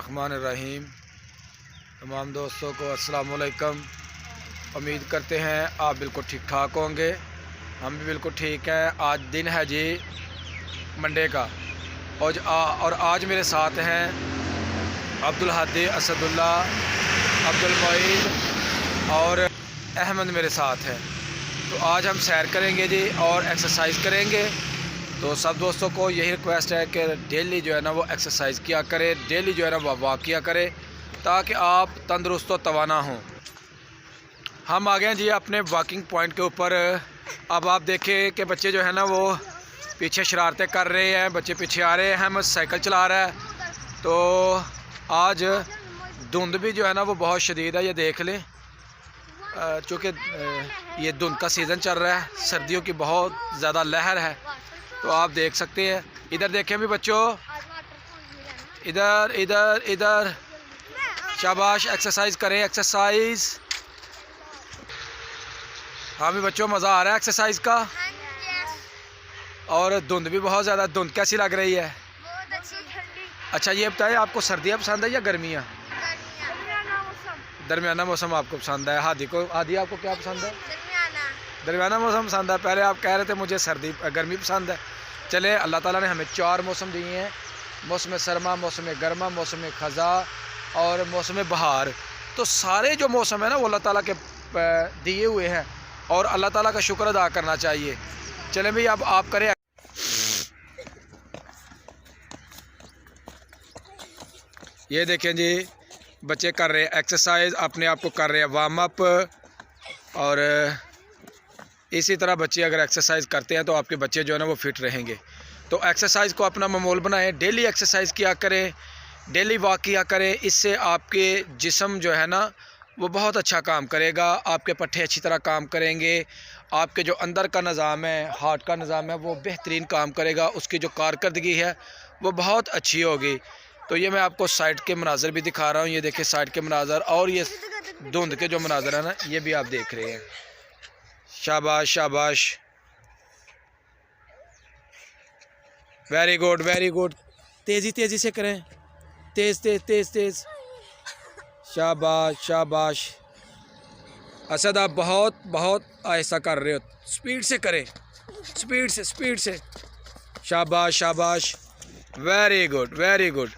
बिस्मिल्लाहिर्रहमानिर्रहीम। तमाम दोस्तों को अस्सलाम वालेकुम। उम्मीद करते हैं आप बिल्कुल ठीक ठाक होंगे। हम भी बिल्कुल ठीक हैं। आज दिन है जी मंडे का और आज मेरे साथ हैं अब्दुल हादी, असदुल्ला, अब्दुल मोइन और अहमद मेरे साथ हैं। तो आज हम सैर करेंगे जी और एक्सरसाइज करेंगे। तो सब दोस्तों को यही रिक्वेस्ट है कि डेली जो है ना वो एक्सरसाइज किया करें, डेली जो है ना वो वॉक किया करें ताकि आप तंदुरुस्त व तवाना हों। हम आ गए हैं जी अपने वॉकिंग पॉइंट के ऊपर। अब आप देखें कि बच्चे जो है ना वो पीछे शरारतें कर रहे हैं, बच्चे पीछे आ रहे हैं। हम साइकिल चला रहा है। तो आज धुंध भी जो है ना वो बहुत शदीद है, ये देख लें। चूँकि ये धुंध का सीज़न चल रहा है, सर्दियों की बहुत ज़्यादा लहर है। तो आप देख सकते हैं। इधर देखें भी बच्चों, इधर इधर इधर, शाबाश, एक्सरसाइज करें, एक्सरसाइज। हाँ भी बच्चों, मज़ा आ रहा है एक्सरसाइज का। और धुंध भी बहुत ज़्यादा। धुंध कैसी लग रही है? बहुत अच्छी, ठंडी। अच्छा ये बताएं, आपको सर्दियाँ पसंद है या गर्मियाँ? दरमियाना मौसम आपको पसंद है। हादी आपको क्या पसंद है? दरमियाना मौसम पसंद है। पहले आप कह रहे थे मुझे गर्मी पसंद है। चले, अल्लाह ताला ने हमें 4 मौसम दिए हैं। मौसम सरमा, मौसम गर्मा, मौसम ख़ज़ा और मौसम बहार। तो सारे जो मौसम है ना वो अल्लाह ताला के दिए हुए हैं और अल्लाह ताला का शुक्र अदा करना चाहिए। चलें भाई, अब आप करें। ये देखें जी, बच्चे कर रहे हैं एक्सरसाइज, अपने आप को कर रहे हैं वार्म अप। और इसी तरह बच्चे अगर एक्सरसाइज करते हैं तो आपके बच्चे जो है ना वो फिट रहेंगे। तो एक्सरसाइज को अपना मामूल बनाएं, डेली एक्सरसाइज किया करें, डेली वॉक किया करें। इससे आपके जिस्म जो है ना वो बहुत अच्छा काम करेगा, आपके पट्टे अच्छी तरह काम करेंगे, आपके जो अंदर का निज़ाम है, हार्ट का निज़ाम है, वो बेहतरीन काम करेगा, उसकी जो कारकर्दगी है वो बहुत अच्छी होगी। तो ये मैं आपको साइड के मनाज़र भी दिखा रहा हूँ। ये देखिए साइड के मनाज़र, और ये धुंध के जो मनाज़र है ना ये भी आप देख रहे हैं। शाबाश शाबाश, वेरी गुड वेरी गुड। तेज़ी तेज़ी से करें, तेज़ तेज़ तेज़ तेज़। शाबाश शाबाश। असद आप बहुत बहुत आहिस्ता कर रहे हो, स्पीड से करें, स्पीड से। शाबाश शाबाश, वेरी गुड वेरी गुड।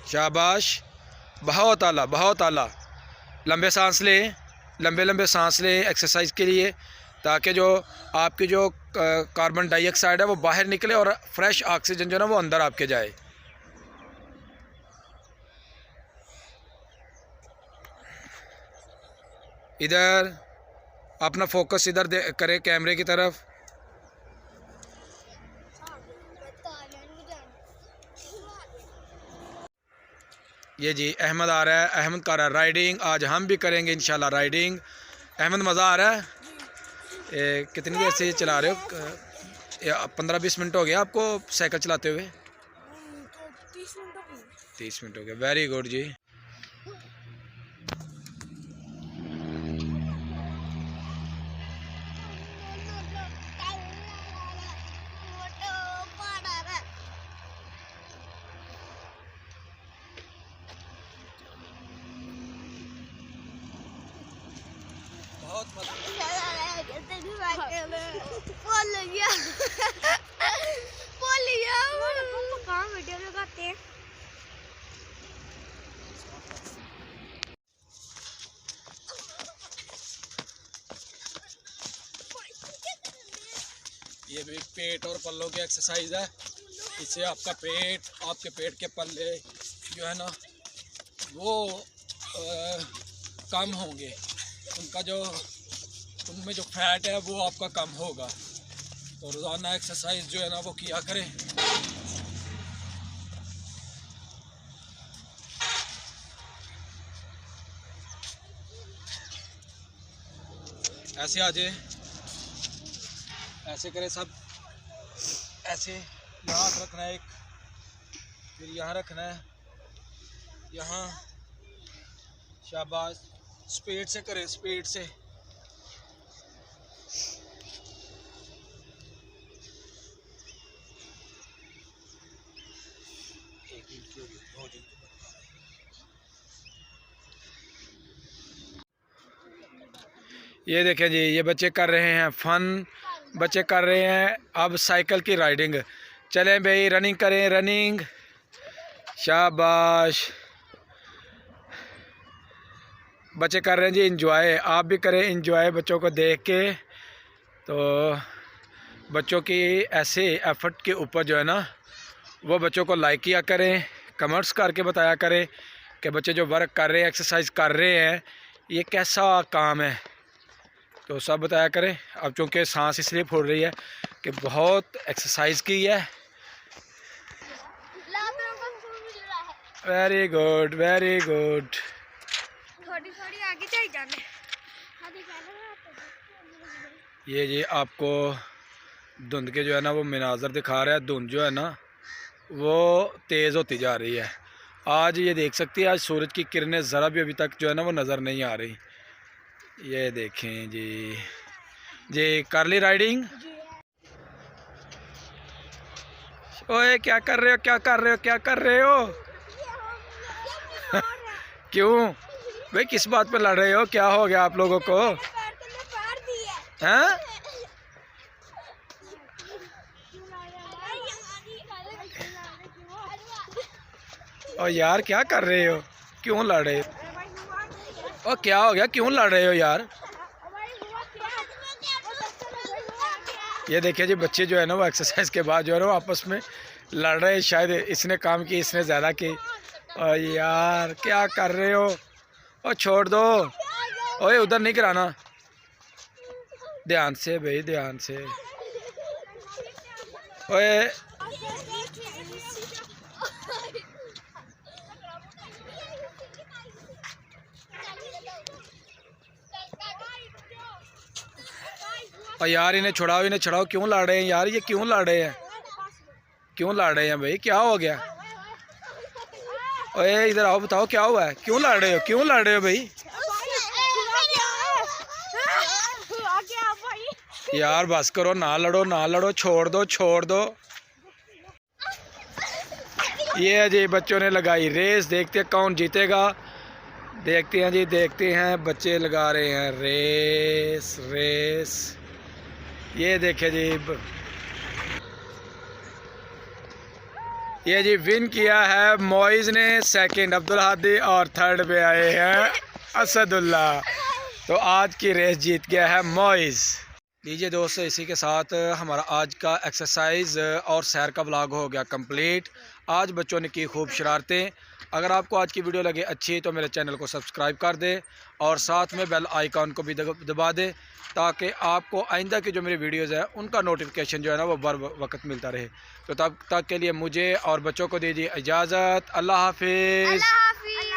शाबाश, बहुत आला बहुत आला। लंबे सांस लें, लंबे सांस लें एक्सरसाइज के लिए, ताकि जो आपकी जो कार्बन डाइऑक्साइड है वो बाहर निकले और फ्रेश ऑक्सीजन जो है ना वो अंदर आपके जाए। इधर अपना फोकस इधर करें कैमरे की तरफ। ये जी अहमद आ रहा है, अहमद कर रहा है राइडिंग। आज हम भी करेंगे इंशाल्लाह राइडिंग। अहमद, मज़ा आ रहा है? कितनी देर से ये चला रहे हो? 15-20 मिनट हो गया आपको साइकिल चलाते हुए? 30 मिनट हो गया। वेरी गुड जी। बहुत वीडियो लगाते हैं। ये भी पेट और पल्लों की एक्सरसाइज है। इससे आपका पेट, आपके पेट के पल्ले जो है ना वो कम होंगे, उनका जो उनमें जो फैट है वो आपका कम होगा। तो रोज़ाना एक्सरसाइज जो है ना वो किया करें। ऐसे आ जाए, ऐसे करें सब, ऐसे। यहाँ हाथ रखना है एक, फिर यहाँ रखना है, यहाँ। शाबाश, स्पीड से करें, स्पीड से। ये देखें जी, ये बच्चे कर रहे हैं फन, बच्चे कर रहे हैं अब साइकिल की राइडिंग। चलें भाई, रनिंग करें, रनिंग, शाबाश। बच्चे कर रहे हैं जी इंजॉय, आप भी करें इंजॉय बच्चों को देख के। तो बच्चों की ऐसे एफर्ट के ऊपर जो है ना, वो बच्चों को लाइक किया करें, कमेंट्स करके बताया करें कि बच्चे जो वर्क कर रहे हैं, एक्सरसाइज कर रहे हैं, ये कैसा काम है। तो सब बताया करें। अब चूँकि सांस इसलिए फूल रही है कि बहुत एक्सरसाइज की है। Very good, very good. थोड़ी थोड़ी आगे चल जाने। ये जी आपको धुंध के जो है ना वो मनाजर दिखा रहा है। धुंध जो है ना वो तेज़ होती जा रही है। आज ये देख सकती है, आज सूरज की किरणें ज़रा भी अभी तक जो है ना वो नज़र नहीं आ रही। ये देखें जी, जी कर ली राइडिंग। ओए क्या कर रहे हो, क्या कर रहे हो, क्या कर रहे हो? क्यों भाई, किस बात पे लड़ रहे हो? क्या हो गया आप लोगों को? हैं? और यार क्या कर रहे हो, क्यों लड़ रहे हो? और क्या हो गया, क्यों लड़ रहे हो यार? ये देखिए जी, बच्चे जो है ना वो एक्सरसाइज के बाद जो है ना वो आपस में लड़ रहे हैं। शायद इसने काम की, इसने ज़्यादा की। और यार क्या कर रहे हो? और छोड़ दो, ओए उधर नहीं कराना, ध्यान से भाई, ध्यान से। ओए और यार इन्हें छुड़ाओ, इन्हें छुड़ाओ। क्यों लड़ रहे हैं यार, ये क्यों लड़ रहे हैं, क्यों लड़ रहे हैं भाई, क्या हो गया? ओए इधर आओ, बताओ क्या हुआ है, क्यों लड़ रहे हो, क्यों लड़ रहे हो भाई? यार बस करो, ना लड़ो, ना लड़ो, छोड़ दो, छोड़ दो। ये है जी, बच्चों ने लगाई रेस, देखते हैं कौन जीतेगा। देखते हैं जी, देखते हैं, बच्चे लगा रहे हैं रेस, रेस। ये देखे जी, ये जी विन किया है मोइज़ ने, सेकंड अब्दुल हादी और थर्ड पे आए हैं असदुल्ला। तो आज की रेस जीत गया है मोइज़। लीजिए दोस्तों, इसी के साथ हमारा आज का एक्सरसाइज और सैर का व्लॉग हो गया कंप्लीट। आज बच्चों ने की खूब शरारतें। अगर आपको आज की वीडियो लगे अच्छी तो मेरे चैनल को सब्सक्राइब कर दें और साथ में बेल आइकॉन को भी दबा दें, ताकि आपको आइंदा की जो मेरी वीडियोज़ है उनका नोटिफिकेशन जो है ना वो बर वक्त मिलता रहे। तो तब तक के लिए मुझे और बच्चों को दीजिए इजाज़त। अल्लाह हाफिज़। अल्लाह हाफिज़।